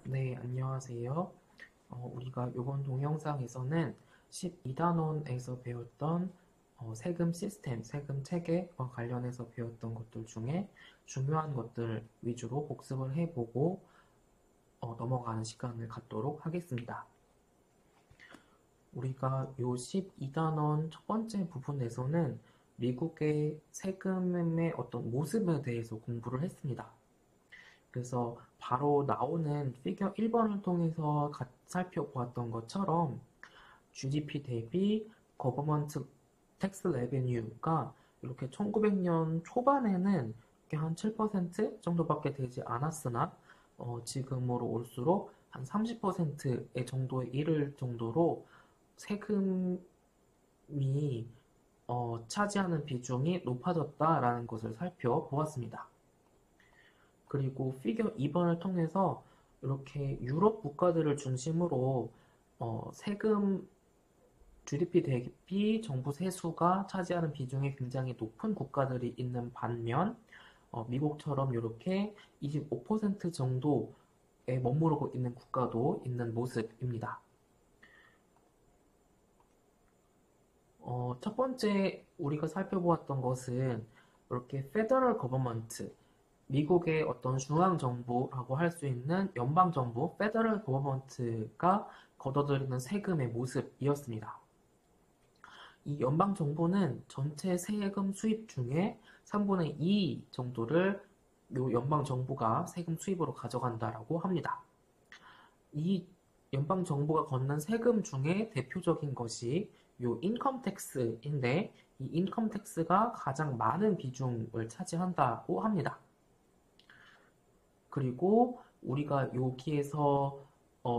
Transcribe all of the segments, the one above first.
네, 안녕하세요. 우리가 이번 동영상에서는 12단원에서 배웠던 세금 시스템, 세금 체계와 관련해서 배웠던 것들 중에 중요한 것들 위주로 복습을 해보고 넘어가는 시간을 갖도록 하겠습니다. 우리가 요 12단원 첫 번째 부분에서는 미국의 세금의 어떤 모습에 대해서 공부를 했습니다. 그래서 바로 나오는 피겨 1번을 통해서 살펴보았던 것처럼 GDP 대비 Government Tax Revenue가 이렇게 1900년 초반에는 이렇게 한 7% 정도밖에 되지 않았으나 지금으로 올수록 한 30%의 정도에 이를 정도로 세금이 차지하는 비중이 높아졌다라는 것을 살펴보았습니다. 그리고 피겨 2번을 통해서 이렇게 유럽 국가들을 중심으로 세금 GDP 대비 정부 세수가 차지하는 비중이 굉장히 높은 국가들이 있는 반면 미국처럼 이렇게 25% 정도에 머무르고 있는 국가도 있는 모습입니다. 첫 번째 우리가 살펴보았던 것은 이렇게 페더럴 거버먼트, 미국의 어떤 중앙정부라고 할 수 있는 연방정부, 페더럴 거버먼트가 걷어들이는 세금의 모습이었습니다. 이 연방정부는 전체 세금 수입 중에 3분의 2 정도를 요 연방정부가 세금 수입으로 가져간다라고 합니다. 이 연방정부가 걷는 세금 중에 대표적인 것이 요 인컴 텍스인데 이 인컴 텍스가 가장 많은 비중을 차지한다고 합니다. 그리고 우리가 여기에서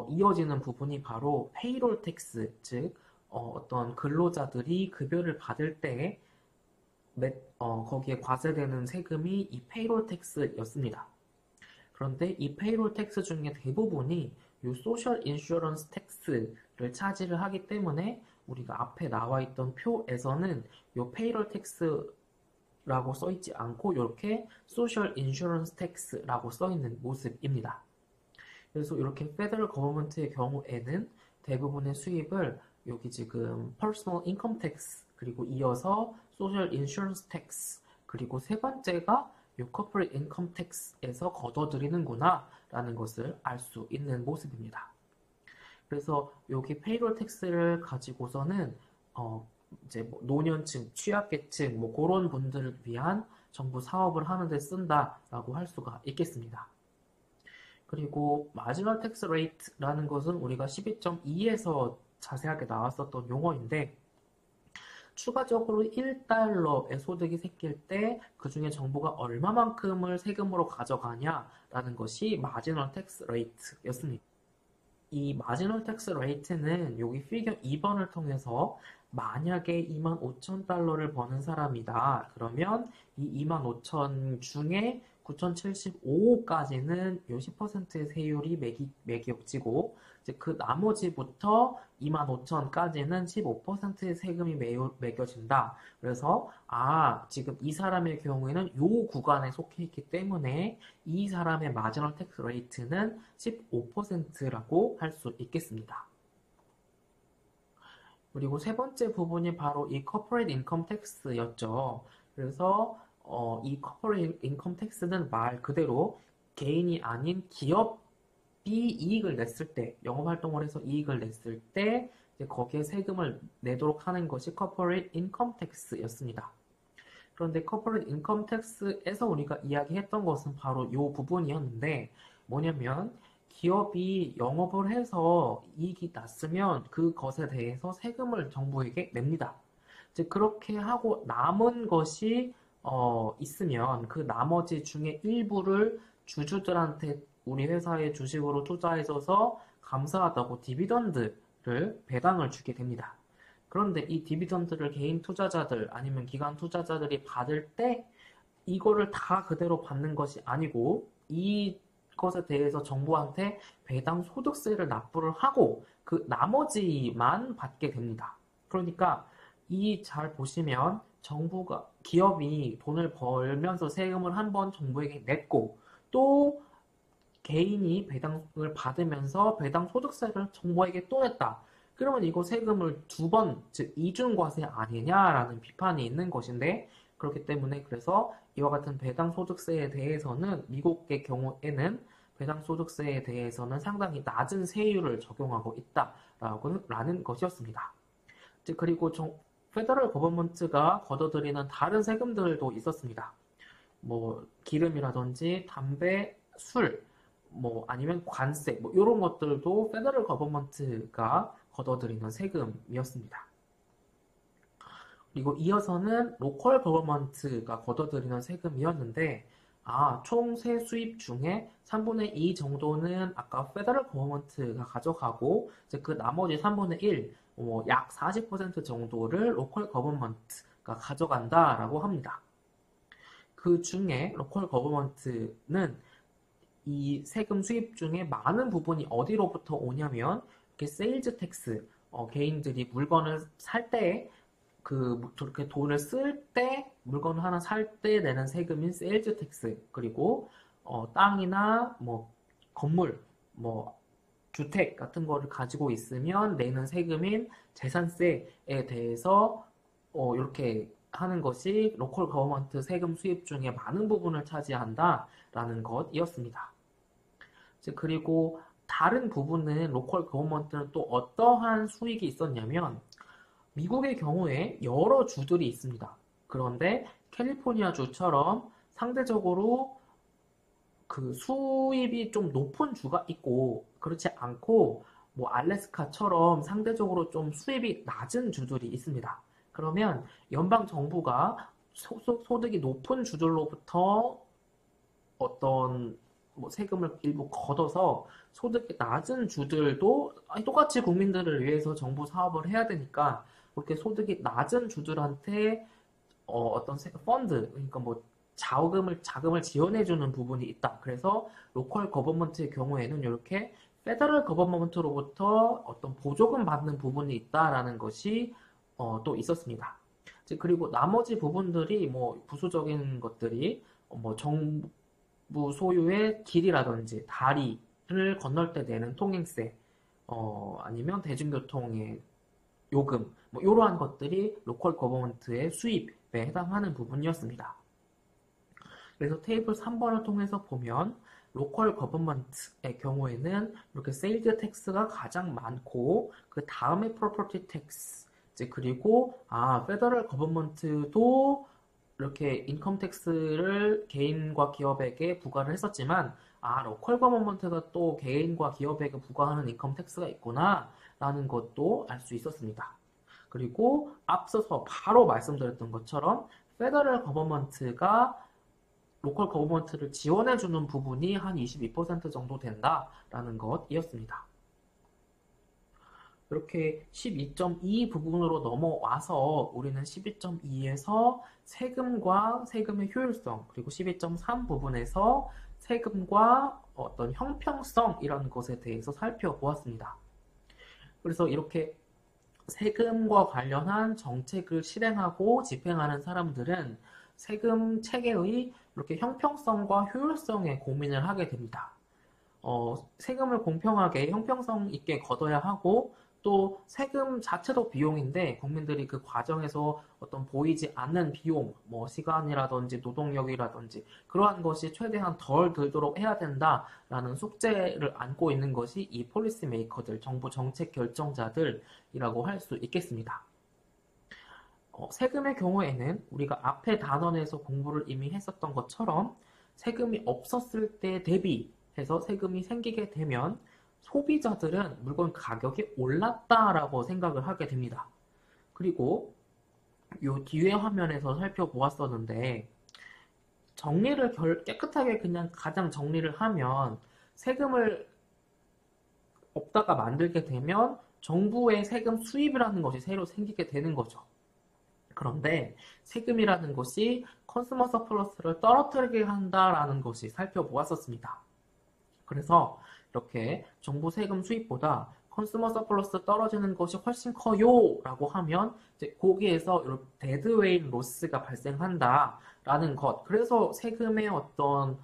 이어지는 부분이 바로 페이롤 텍스, 즉 어떤 근로자들이 급여를 받을 때 거기에 과세되는 세금이 이 페이롤 텍스였습니다. 그런데 이 페이롤 텍스 중에 대부분이 이 소셜 인슈런스 텍스를 차지를 하기 때문에 우리가 앞에 나와 있던 표에서는 이 페이롤 텍스라고 써 있지 않고 이렇게 소셜 인슈런스 텍스라고 써 있는 모습입니다. 그래서 이렇게 페더럴 거버먼트의 경우에는 대부분의 수입을 여기 지금 퍼스널 인컴 텍스 그리고 이어서 소셜 인슈런스 텍스 그리고 세 번째가 이 corporate income tax에서 걷어들이는구나 라는 것을 알 수 있는 모습입니다. 그래서 여기 페이롤 텍스를 가지고서는 이제 뭐 노년층, 취약계층 뭐 그런 분들을 위한 정부 사업을 하는 데 쓴다라고 할 수가 있겠습니다. 그리고 마지널 텍스 레이트라는 것은 우리가 12.2에서 자세하게 나왔었던 용어인데 추가적으로 1달러의 소득이 생길 때 그 중에 정부가 얼마만큼을 세금으로 가져가냐라는 것이 마지널 텍스 레이트였습니다. 이 마지널 텍스 레이트는 여기 피겨 2번을 통해서 만약에 25,000달러를 버는 사람이다. 그러면 이 25,000 중에 9,075까지는 요 10%의 세율이 매겨지고 그 나머지부터 25,000까지는 15%의 세금이 매겨진다. 그래서 지금 이 사람의 경우에는 요 구간에 속해 있기 때문에 이 사람의 마지널 텍스 레이트는 15%라고 할 수 있겠습니다. 그리고 세 번째 부분이 바로 이 corporate income tax였죠. 그래서 이 corporate income tax는 말 그대로 개인이 아닌 기업이 이익을 냈을 때, 영업활동을 해서 이익을 냈을 때 이제 거기에 세금을 내도록 하는 것이 corporate income tax였습니다. 그런데 corporate income tax에서 우리가 이야기했던 것은 바로 이 부분이었는데 뭐냐면 기업이 영업을 해서 이익이 났으면 그것에 대해서 세금을 정부에게 냅니다. 즉 그렇게 하고 남은 것이 있으면 그 나머지 중에 일부를 주주들한테 우리 회사의 주식으로 투자해줘서 감사하다고 디비던드를 배당을 주게 됩니다. 그런데 이 디비던드를 개인 투자자들 아니면 기관 투자자들이 받을 때 이거를 다 그대로 받는 것이 아니고 이것에 대해서 정부한테 배당 소득세를 납부를 하고 그 나머지만 받게 됩니다. 그러니까 이 잘 보시면 정부가 기업이 돈을 벌면서 세금을 한번 정부에게 냈고 또 개인이 배당을 받으면서 배당 소득세를 정부에게 또 냈다. 그러면 이거 세금을 두 번, 즉 이중과세 아니냐라는 비판이 있는 것인데 그렇기 때문에 그래서 이와 같은 배당 소득세에 대해서는 미국의 경우에는 배당 소득세에 대해서는 상당히 낮은 세율을 적용하고 있다라는 것이었습니다. 즉 그리고 페더럴 거버먼트가 걷어들이는 다른 세금들도 있었습니다. 뭐 기름이라든지 담배, 술, 뭐 아니면 관세, 뭐 이런 것들도 페더럴 거버먼트가 걷어들이는 세금이었습니다. 그리고 이어서는 로컬 거버먼트가 걷어들이는 세금이었는데 총 세수입 중에 3분의 2 정도는 아까 페더럴 거버먼트가 가져가고 이제 그 나머지 3분의 1, 약 40% 정도를 로컬 거버먼트가 가져간다라고 합니다. 그 중에 로컬 거버먼트는 이 세금 수입 중에 많은 부분이 어디로부터 오냐면 이렇게 세일즈 텍스, 개인들이 물건을 살 때 그렇게 돈을 쓸 때 물건 하나 살 때 내는 세금인 세일즈 텍스 그리고 땅이나 뭐 건물 뭐 주택 같은 거를 가지고 있으면 내는 세금인 재산세에 대해서 이렇게 하는 것이 로컬 거버먼트 세금 수입 중에 많은 부분을 차지한다라는 것이었습니다. 그리고 다른 부분은 로컬 거버먼트는 또 어떠한 수익이 있었냐면 미국의 경우에 여러 주들이 있습니다. 그런데 캘리포니아 주처럼 상대적으로 그 수입이 좀 높은 주가 있고 그렇지 않고 뭐 알래스카처럼 상대적으로 좀 수입이 낮은 주들이 있습니다. 그러면 연방 정부가 소득이 높은 주들로부터 어떤 뭐 세금을 일부 걷어서 소득이 낮은 주들도 똑같이 국민들을 위해서 정부 사업을 해야 되니까 그렇게 소득이 낮은 주들한테 어떤 펀드 그러니까 뭐 자금을 지원해주는 부분이 있다. 그래서 로컬 거버먼트의 경우에는 이렇게 페더럴 거버먼트로부터 어떤 보조금 받는 부분이 있다라는 것이 또 있었습니다. 그리고 나머지 부분들이 뭐 부수적인 것들이 뭐 정부 소유의 길이라든지 다리를 건널 때 내는 통행세, 아니면 대중교통의 요금, 뭐 이러한 것들이 로컬 거버먼트의 수입에 해당하는 부분이었습니다. 그래서 테이블 3번을 통해서 보면 로컬 거버먼트의 경우에는 이렇게 세일즈 텍스가 가장 많고 그 다음에 프로퍼티 텍스 그리고 페더럴 거버먼트도 이렇게 인컴 텍스를 개인과 기업에게 부과를 했었지만 로컬 거버먼트가 또 개인과 기업에게 부과하는 인컴 텍스가 있구나 라는 것도 알 수 있었습니다. 그리고 앞서서 바로 말씀드렸던 것처럼 페더럴 거버먼트가 로컬 거버먼트를 지원해주는 부분이 한 22% 정도 된다라는 것이었습니다. 이렇게 12.2 부분으로 넘어와서 우리는 12.2에서 세금과 세금의 효율성 그리고 12.3 부분에서 세금과 어떤 형평성이라는 것에 대해서 살펴보았습니다. 그래서 이렇게 세금과 관련한 정책을 실행하고 집행하는 사람들은 세금 체계의 이렇게 형평성과 효율성에 고민을 하게 됩니다. 세금을 공평하게 형평성 있게 걷어야 하고 또 세금 자체도 비용인데 국민들이 그 과정에서 어떤 보이지 않는 비용, 뭐 시간이라든지 노동력이라든지 그러한 것이 최대한 덜 들도록 해야 된다라는 숙제를 안고 있는 것이 이 폴리시 메이커들, 정부 정책 결정자들이라고 할 수 있겠습니다. 세금의 경우에는 우리가 앞에 단원에서 공부를 이미 했었던 것처럼 세금이 없었을 때 대비해서 세금이 생기게 되면 소비자들은 물건 가격이 올랐다라고 생각을 하게 됩니다. 그리고 이 뒤에 화면에서 살펴보았었는데 정리를 깨끗하게 그냥 가장 정리를 하면 세금을 없다가 만들게 되면 정부의 세금 수입이라는 것이 새로 생기게 되는 거죠. 그런데 세금이라는 것이 컨슈머 서플러스를 떨어뜨리게 한다라는 것이 살펴보았었습니다. 그래서 이렇게 정부 세금 수입보다 컨슈머 서플러스 떨어지는 것이 훨씬 커요 라고 하면 이제 거기에서 이렇게 데드웨이트 로스가 발생한다 라는 것 그래서 세금의 어떤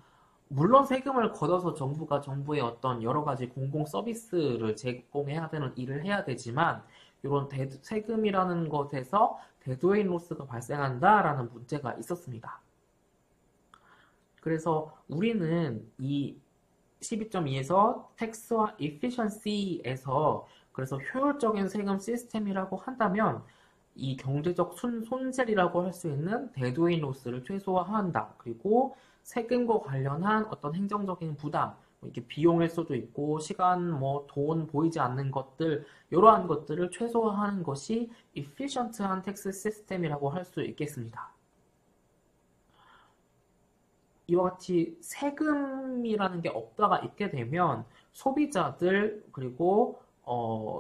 물론 세금을 걷어서 정부가 정부의 어떤 여러 가지 공공 서비스를 제공해야 되는 일을 해야 되지만 이런 세금이라는 것에서 대도인 로스가 발생한다라는 문제가 있었습니다. 그래서 우리는 이 12.2에서 텍스와 efficiency에서 그래서 효율적인 세금 시스템이라고 한다면 이 경제적 손실이라고 할 수 있는 대도인 로스를 최소화한다. 그리고 세금과 관련한 어떤 행정적인 부담, 이게 비용일 수도 있고 시간, 돈 보이지 않는 것들 이러한 것들을 최소화하는 것이 efficient한 텍스 시스템이라고 할 수 있겠습니다. 이와 같이 세금이라는 게 없다가 있게 되면 소비자들 그리고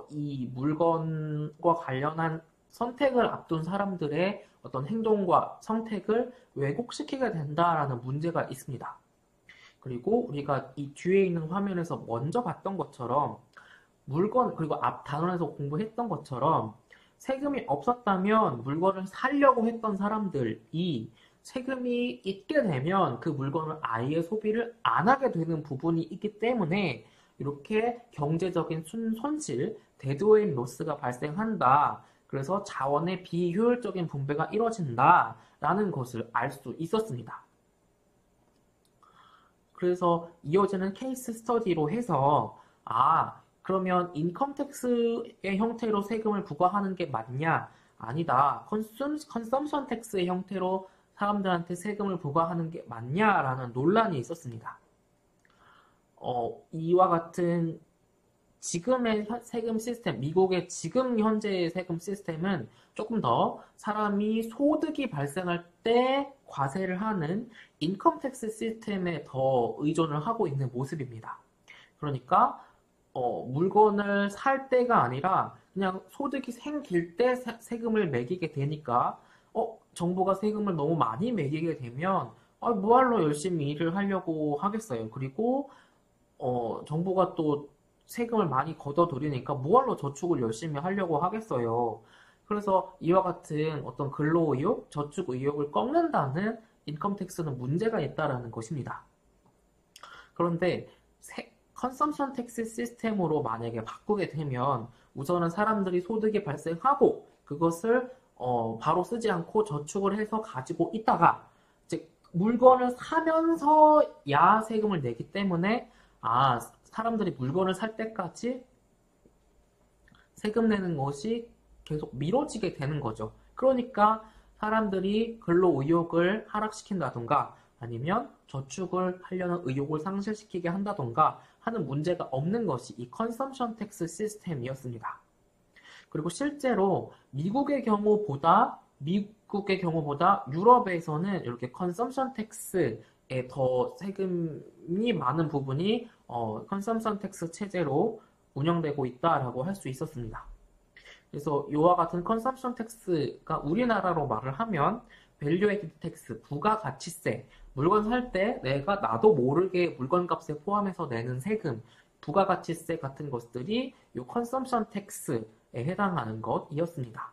이 물건과 관련한 선택을 앞둔 사람들의 어떤 행동과 선택을 왜곡시키게 된다라는 문제가 있습니다. 그리고 우리가 이 뒤에 있는 화면에서 먼저 봤던 것처럼 물건 그리고 앞 단원에서 공부했던 것처럼 세금이 없었다면 물건을 사려고 했던 사람들이 세금이 있게 되면 그 물건을 아예 소비를 안 하게 되는 부분이 있기 때문에 이렇게 경제적인 손실, 데드웨인 로스가 발생한다. 그래서 자원의 비효율적인 분배가 이루어진다라는 것을 알 수 있었습니다. 그래서 이어지는 케이스 스터디로 해서 그러면 인컴 텍스의 형태로 세금을 부과하는 게 맞냐? 아니다. 컨섬션 텍스의 형태로 사람들한테 세금을 부과하는 게 맞냐라는 논란이 있었습니다. 이와 같은 지금의 세금 시스템, 미국의 지금 현재의 세금 시스템은 조금 더 사람이 소득이 발생할 때 과세를 하는 인컴 텍스 시스템에 더 의존을 하고 있는 모습입니다. 그러니까 물건을 살 때가 아니라 그냥 소득이 생길 때 세금을 매기게 되니까 정부가 세금을 너무 많이 매기게 되면 뭐할로 열심히 일을 하려고 하겠어요. 그리고 정부가 또 세금을 많이 걷어들이니까 뭐할로 저축을 열심히 하려고 하겠어요. 그래서 이와 같은 어떤 근로의욕, 저축의욕을 꺾는다는 인컴택스는 문제가 있다라는 것입니다. 그런데 컨섬션 텍스 시스템으로 만약에 바꾸게 되면 우선은 사람들이 소득이 발생하고 그것을 바로 쓰지 않고 저축을 해서 가지고 있다가 이제 물건을 사면서야 세금을 내기 때문에 사람들이 물건을 살 때까지 세금 내는 것이 계속 미뤄지게 되는 거죠. 그러니까 사람들이 근로 의욕을 하락시킨다던가 아니면 저축을 하려는 의욕을 상실시키게 한다던가 하는 문제가 없는 것이 이 컨섬션 텍스 시스템이었습니다. 그리고 실제로 미국의 경우보다 유럽에서는 이렇게 컨섬션 텍스에 더 세금이 많은 부분이 컨섬션 텍스 체제로 운영되고 있다라고 할 수 있었습니다. 그래서 이와 같은 컨섬션 텍스가 우리나라로 말을 하면 밸류 에디드 텍스, 부가가치세, 물건 살 때 내가 나도 모르게 물건값에 포함해서 내는 세금, 부가가치세 같은 것들이 이 컨섬션 텍스에 해당하는 것이었습니다.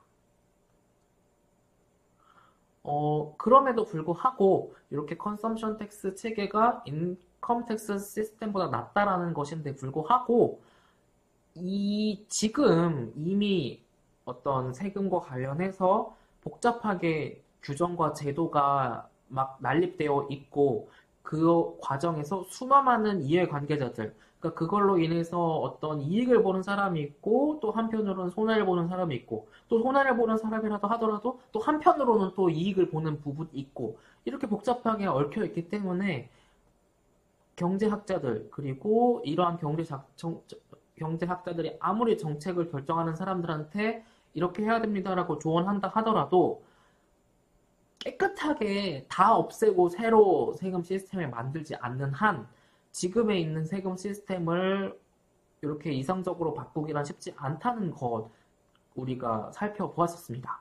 그럼에도 불구하고 이렇게 컨섬션 텍스 체계가 인컴 텍스 시스템보다 낫다라는 것인데 불구하고 지금 이미 어떤 세금과 관련해서 복잡하게 규정과 제도가 막 난립되어 있고 그 과정에서 수많은 이해관계자들, 그러니까 그걸로 인해서 어떤 이익을 보는 사람이 있고 또 한편으로는 손해를 보는 사람이 있고 또 손해를 보는 사람이라도 하더라도 또 한편으로는 또 이익을 보는 부분이 있고 이렇게 복잡하게 얽혀 있기 때문에 경제학자들 그리고 이러한 경제학자들이 아무리 정책을 결정하는 사람들한테 이렇게 해야 됩니다라고 조언한다 하더라도 깨끗하게 다 없애고 새로 세금 시스템을 만들지 않는 한 지금에 있는 세금 시스템을 이렇게 이상적으로 바꾸기란 쉽지 않다는 것 우리가 살펴보았었습니다.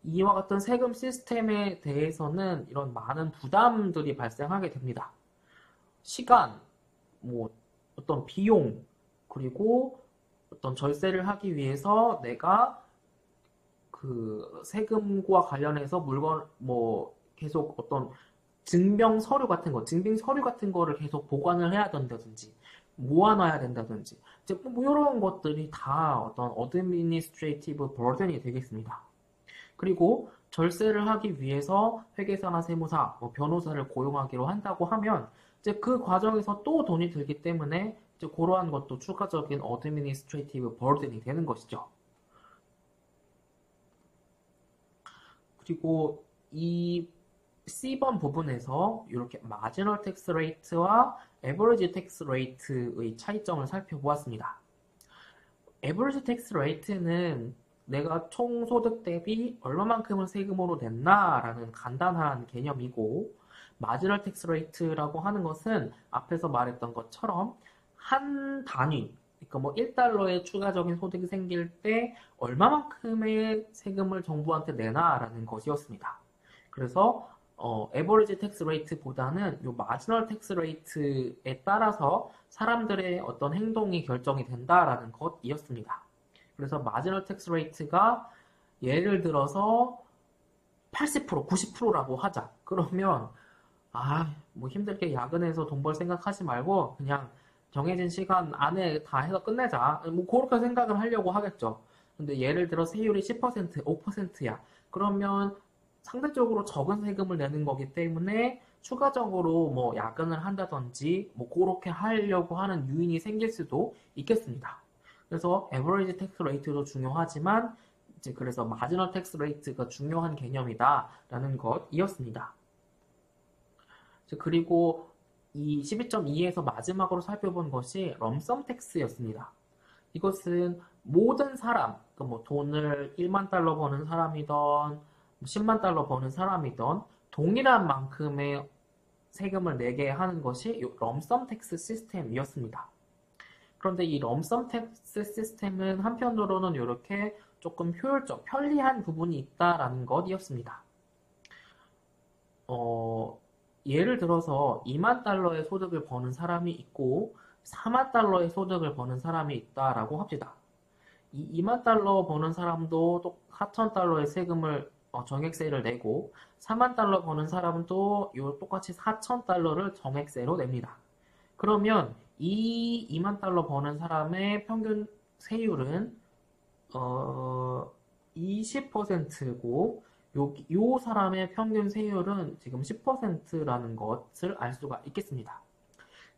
이와 같은 세금 시스템에 대해서는 이런 많은 부담들이 발생하게 됩니다. 시간, 어떤 비용, 그리고 어떤 절세를 하기 위해서 내가 그 세금과 관련해서 계속 어떤 증명 서류 같은 거, 증빙 서류 같은 거를 계속 보관을 해야 된다든지, 모아놔야 된다든지, 이제 뭐 이런 것들이 다 어떤 어드미니스트레이티브 버든이 되겠습니다. 그리고 절세를 하기 위해서 회계사나 세무사, 뭐 변호사를 고용하기로 한다고 하면 이제 그 과정에서 또 돈이 들기 때문에 이제 그러한 것도 추가적인 어드미니스트레이티브 버든이 되는 것이죠. 그리고 이 C번 부분에서 이렇게 마지널 텍스 레이트와 에버리지 텍스 레이트의 차이점을 살펴보았습니다. 에버리지 텍스 레이트는 내가 총 소득 대비 얼마만큼을 세금으로 냈나라는 간단한 개념이고, 마지널 텍스 레이트라고 하는 것은 앞에서 말했던 것처럼 한 단위, 그러니까 뭐 1달러의 추가적인 소득이 생길 때 얼마만큼의 세금을 정부한테 내나라는 것이었습니다. 그래서 에버리지 텍스 레이트보다는 요 마지널 텍스 레이트에 따라서 사람들의 어떤 행동이 결정이 된다라는 것이었습니다. 그래서 마지널 텍스 레이트가 예를 들어서 80%, 90%라고 하자. 그러면 뭐 힘들게 야근해서 돈 벌 생각하지 말고 그냥 정해진 시간 안에 다 해서 끝내자. 뭐 그렇게 생각을 하려고 하겠죠. 근데 예를 들어 세율이 10%, 5%야. 그러면 상대적으로 적은 세금을 내는 거기 때문에 추가적으로 뭐 야근을 한다든지 뭐 그렇게 하려고 하는 유인이 생길 수도 있겠습니다. 그래서 에버리지 텍스 레이트도 중요하지만 이제 그래서 마지널 텍스 레이트가 중요한 개념이다라는 것이었습니다. 그리고 이 12.2에서 마지막으로 살펴본 것이 럼섬 텍스였습니다. 이것은 모든 사람, 그러니까 뭐 돈을 1만 달러 버는 사람이든 10만 달러 버는 사람이든 동일한 만큼의 세금을 내게 하는 것이 럼섬 텍스 시스템이었습니다. 그런데 이 럼섬 텍스 시스템은 한편으로는 이렇게 조금 효율적, 편리한 부분이 있다라는 것이었습니다. 예를 들어서 2만 달러의 소득을 버는 사람이 있고 4만 달러의 소득을 버는 사람이 있다라고 합시다. 이 2만 달러 버는 사람도 또 4천 달러의 세금을 정액세를 내고 4만 달러 버는 사람은 또 똑같이 4천 달러를 정액세로 냅니다. 그러면 이 2만 달러 버는 사람의 평균 세율은 20%고 요 사람의 평균 세율은 지금 10%라는 것을 알 수가 있겠습니다.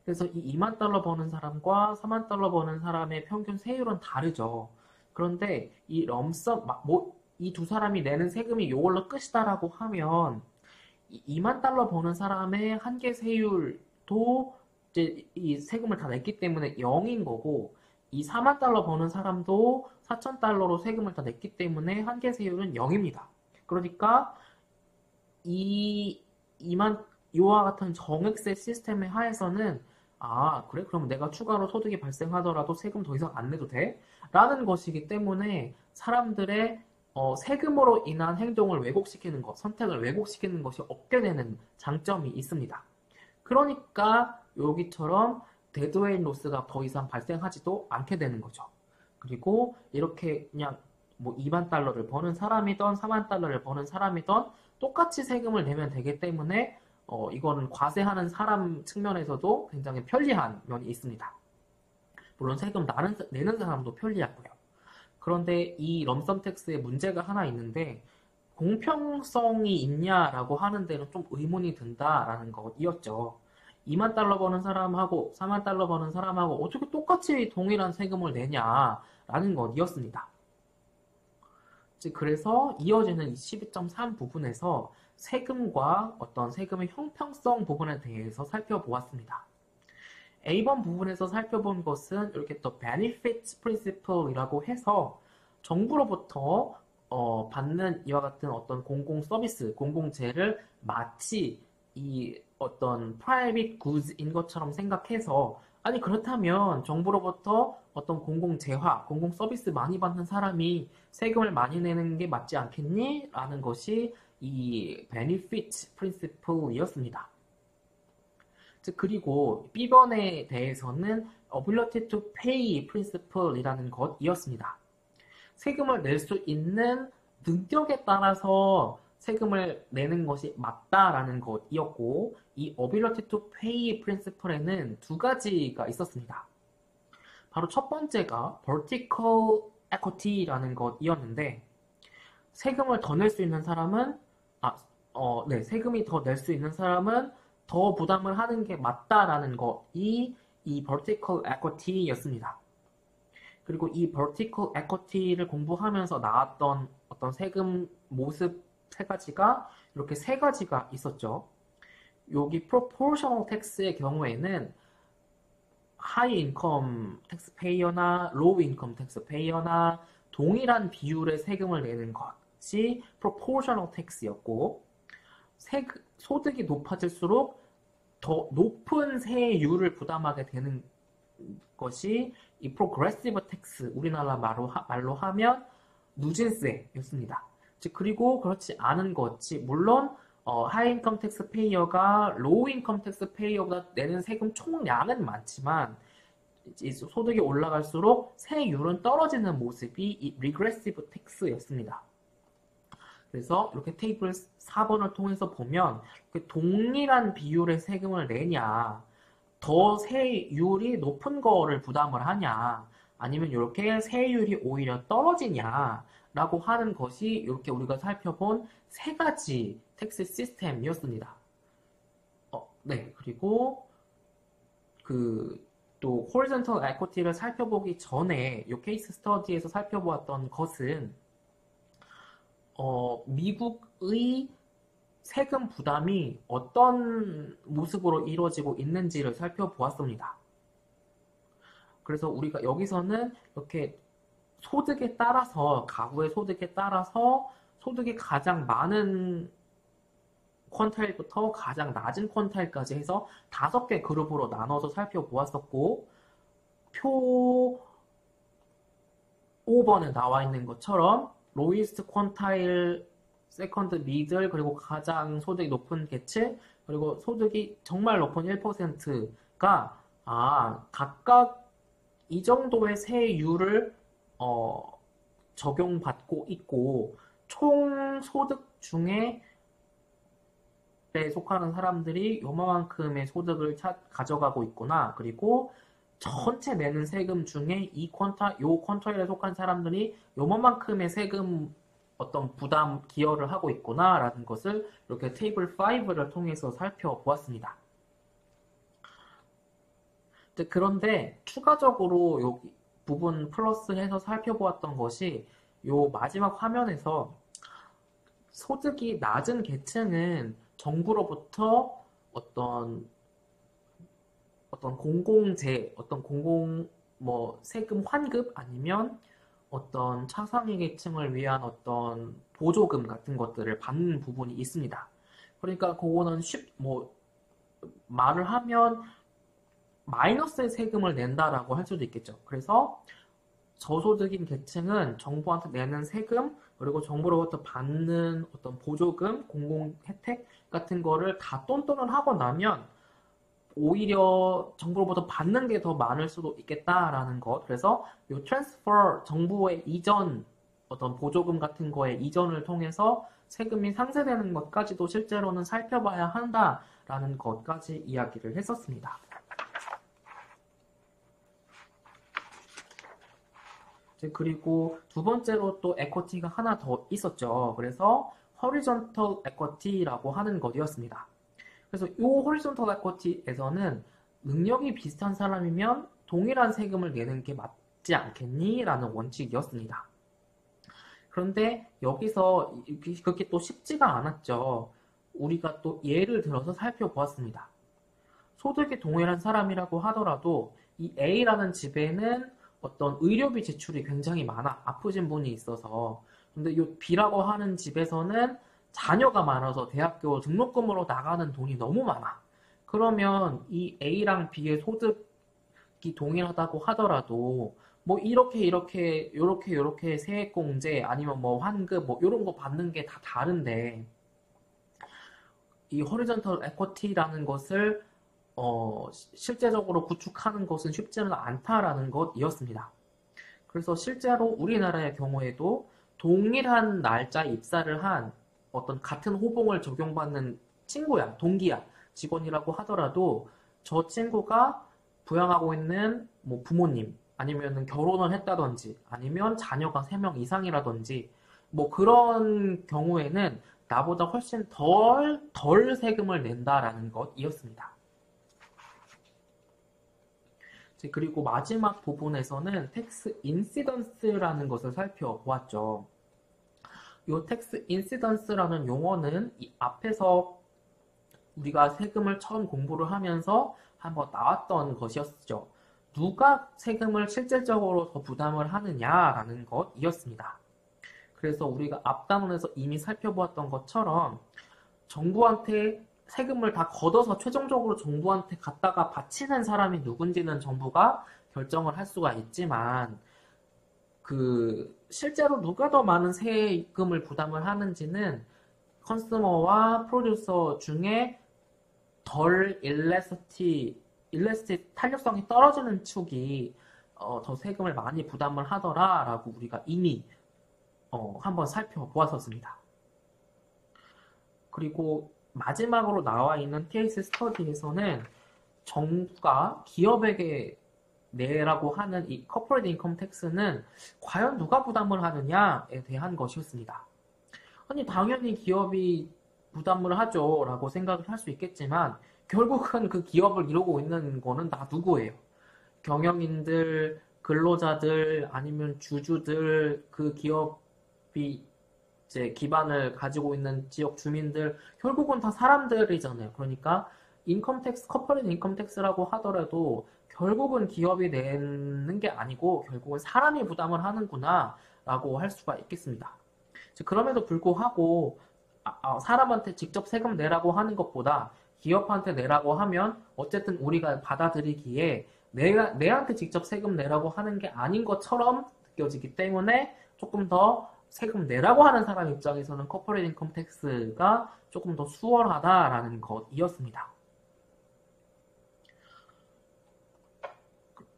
그래서 이 2만 달러 버는 사람과 4만 달러 버는 사람의 평균 세율은 다르죠. 그런데 이 럼섬, 이 두 사람이 내는 세금이 요걸로 끝이다라고 하면 2만 달러 버는 사람의 한계 세율도 이제 이 세금을 다 냈기 때문에 0인 거고, 이 4만 달러 버는 사람도 4천 달러로 세금을 다 냈기 때문에 한계 세율은 0입니다. 그러니까 이와 같은 정액세 시스템의 하에서는 그래? 그럼 내가 추가로 소득이 발생하더라도 세금 더 이상 안 내도 돼? 라는 것이기 때문에 사람들의 세금으로 인한 행동을 왜곡시키는 것, 선택을 왜곡시키는 것이 없게 되는 장점이 있습니다. 그러니까 여기처럼 데드웨이트 로스가 더 이상 발생하지도 않게 되는 거죠. 그리고 이렇게 그냥 뭐 2만 달러를 버는 사람이든 4만 달러를 버는 사람이든 똑같이 세금을 내면 되기 때문에 이거는 과세하는 사람 측면에서도 굉장히 편리한 면이 있습니다. 물론 세금 내는 사람도 편리하고요. 그런데 이 럼섬 텍스에 문제가 하나 있는데 공평성이 있냐라고 하는 데는 좀 의문이 든다라는 것이었죠. 2만 달러 버는 사람하고 4만 달러 버는 사람하고 어떻게 똑같이 동일한 세금을 내냐라는 것이었습니다. 그래서 이어지는 12.3 부분에서 세금과 어떤 세금의 형평성 부분에 대해서 살펴보았습니다. A번 부분에서 살펴본 것은 이렇게 또 benefits principle이라고 해서 정부로부터 받는 이와 같은 어떤 공공 서비스, 공공재를 마치 이 어떤 private goods인 것처럼 생각해서 아니 그렇다면 정부로부터 어떤 공공재화, 공공 서비스 많이 받는 사람이 세금을 많이 내는 게 맞지 않겠니? 라는 것이 이 benefit principle이었습니다. 그리고 B번에 대해서는 ability to pay principle이라는 것이었습니다. 세금을 낼 수 있는 능력에 따라서 세금을 내는 것이 맞다라는 것이었고, 이 ability to pay principle에는 두 가지가 있었습니다. 바로 첫 번째가 vertical equity라는 것이었는데, 세금을 더 낼 수 있는 사람은, 네, 세금이 더 낼 수 있는 사람은 더 부담을 하는 게 맞다라는 것이 이 vertical equity였습니다. 그리고 이 vertical equity를 공부하면서 나왔던 어떤 세금 모습 세 가지가 이렇게 세 가지가 있었죠. 여기 proportional tax의 경우에는 high income taxpayer나 low income taxpayer나 동일한 비율의 세금을 내는 것이 proportional tax였고, 소득이 높아질수록 더 높은 세율을 부담하게 되는 것이 이 progressive tax, 우리나라 말로 하면 누진세였습니다. 즉, 그리고 그렇지 않은 것이, 물론 high income taxpayer가 low income taxpayer보다 내는 세금 총량은 많지만 소득이 올라갈수록 세율은 떨어지는 모습이 이 regressive tax였습니다. 그래서 이렇게 테이블 4번을 통해서 보면 동일한 비율의 세금을 내냐, 더 세율이 높은 거를 부담을 하냐, 아니면 이렇게 세율이 오히려 떨어지냐라고 하는 것이 이렇게 우리가 살펴본 세 가지 텍스 시스템이었습니다. 네, 그리고 또 horizontal equity를 살펴보기 전에 이 케이스 스터디에서 살펴보았던 것은 미국의 세금 부담이 어떤 모습으로 이루어지고 있는지를 살펴보았습니다. 그래서 우리가 여기서는 이렇게 소득에 따라서, 가구의 소득에 따라서 소득이 가장 많은 퀀타일부터 가장 낮은 퀀타일까지 해서 5개 그룹으로 나눠서 살펴보았었고, 표 5번에 나와 있는 것처럼 로이스트 퀀타일, 세컨드 미들, 그리고 가장 소득이 높은 계층, 그리고 소득이 정말 높은 1%가 각각 이 정도의 세율을 적용받고 있고, 총 소득 중에 속하는 사람들이 요만큼의 소득을 가져가고 있구나. 그리고 전체 내는 세금 중에 요 퀀타일에 속한 사람들이 요만큼의 세금 어떤 부담 기여를 하고 있구나라는 것을 이렇게 테이블 5를 통해서 살펴보았습니다. 그런데 추가적으로 여기 부분 플러스해서 살펴보았던 것이 요 마지막 화면에서 소득이 낮은 계층은 정부로부터 어떤 공공재, 세금 환급 아니면 어떤 차상위 계층을 위한 어떤 보조금 같은 것들을 받는 부분이 있습니다. 그러니까 그거는 말을 하면 마이너스의 세금을 낸다라고 할 수도 있겠죠. 그래서 저소득인 계층은 정부한테 내는 세금, 그리고 정부로부터 받는 어떤 보조금, 공공 혜택 같은 거를 다 똔똔을 하고 나면 오히려 정부로부터 받는 게 더 많을 수도 있겠다라는 것. 그래서 이 트랜스퍼, 정부의 이전, 어떤 보조금 같은 거의 이전을 통해서 세금이 상쇄되는 것까지도 실제로는 살펴봐야 한다라는 것까지 이야기를 했었습니다. 그리고 두 번째로 또 에쿼티가 하나 더 있었죠. 그래서 horizontal equity라고 하는 것이었습니다. 그래서 이 horizontal equity에서는 능력이 비슷한 사람이면 동일한 세금을 내는 게 맞지 않겠니? 라는 원칙이었습니다. 그런데 여기서 그렇게 또 쉽지가 않았죠. 우리가 또 예를 들어서 살펴보았습니다. 소득이 동일한 사람이라고 하더라도 이 A라는 집에는 어떤 의료비 지출이 굉장히 많아. 아프신 분이 있어서. 근데 이 B라고 하는 집에서는 자녀가 많아서 대학교 등록금으로 나가는 돈이 너무 많아. 그러면 이 A랑 B의 소득이 동일하다고 하더라도 이렇게 세액공제 아니면 환급 이런 거 받는 게 다 다른데 이 horizontal equity라는 것을 실제적으로 구축하는 것은 쉽지는 않다라는 것이었습니다. 그래서 실제로 우리나라의 경우에도 동일한 날짜에 입사를 한 어떤 같은 호봉을 적용받는 친구야, 동기야, 직원이라고 하더라도 저 친구가 부양하고 있는 뭐 부모님, 아니면 결혼을 했다든지, 아니면 자녀가 3명 이상이라든지, 뭐 그런 경우에는 나보다 훨씬 덜 세금을 낸다라는 것이었습니다. 그리고 마지막 부분에서는 텍스 인시던스라는 것을 살펴보았죠. 이 텍스 인시던스라는 용어는 이 앞에서 우리가 세금을 처음 공부를 하면서 한번 나왔던 것이었죠. 누가 세금을 실질적으로 더 부담을 하느냐라는 것이었습니다. 그래서 우리가 앞 단원에서 이미 살펴보았던 것처럼 정부한테 세금을 다 걷어서 최종적으로 정부한테 갖다가 바치는 사람이 누군지는 정부가 결정을 할 수가 있지만 실제로 누가 더 많은 세금을 부담을 하는지는 컨슈머와 프로듀서 중에 덜 일레스티 탄력성이 떨어지는 축이 더 세금을 많이 부담을 하더라라고 우리가 이미 한번 살펴보았었습니다. 그리고 마지막으로 나와 있는 케이스 스터디에서는 정부가 기업에게 내라고 하는 이 corporate income tax는 과연 누가 부담을 하느냐에 대한 것이었습니다. 아니, 당연히 기업이 부담을 하죠 라고 생각을 할 수 있겠지만 결국은 그 기업을 이루고 있는 거는 다 누구예요? 경영인들, 근로자들, 아니면 주주들, 그 기업이 이제 기반을 가지고 있는 지역 주민들, 결국은 다 사람들이잖아요. 그러니까 커퍼레이트 인컴 텍스라고 하더라도 결국은 기업이 내는 게 아니고 결국은 사람이 부담을 하는구나 라고 할 수가 있겠습니다. 그럼에도 불구하고 사람한테 직접 세금 내라고 하는 것보다 기업한테 내라고 하면 어쨌든 우리가 받아들이기에 내한테 직접 세금 내라고 하는 게 아닌 것처럼 느껴지기 때문에 조금 더 세금 내라고 하는 사람 입장에서는 corporate income tax가 조금 더 수월하다라는 것이었습니다.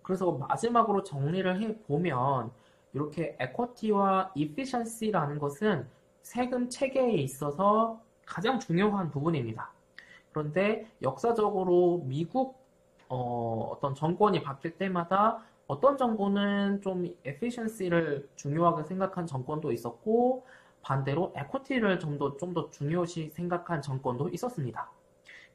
그래서 마지막으로 정리를 해보면 이렇게 equity와 efficiency라는 것은 세금 체계에 있어서 가장 중요한 부분입니다. 그런데 역사적으로 미국 어떤 정권이 바뀔 때마다 어떤 정권은 좀 efficiency를 중요하게 생각한 정권도 있었고 반대로 equity를 좀 더 중요시 생각한 정권도 있었습니다.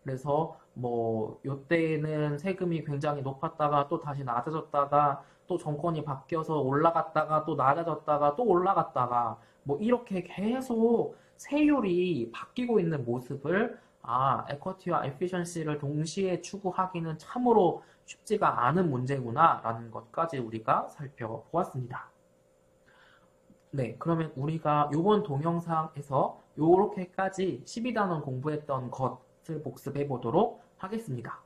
그래서 뭐 이때는 세금이 굉장히 높았다가 또 다시 낮아졌다가 또 정권이 바뀌어서 올라갔다가 또 낮아졌다가 또 올라갔다가 뭐 이렇게 계속 세율이 바뀌고 있는 모습을 equity와 efficiency를 동시에 추구하기는 참으로 쉽지가 않은 문제구나 라는 것까지 우리가 살펴보았습니다. 네, 그러면 우리가 이번 동영상에서 이렇게까지 12단원 공부했던 것을 복습해 보도록 하겠습니다.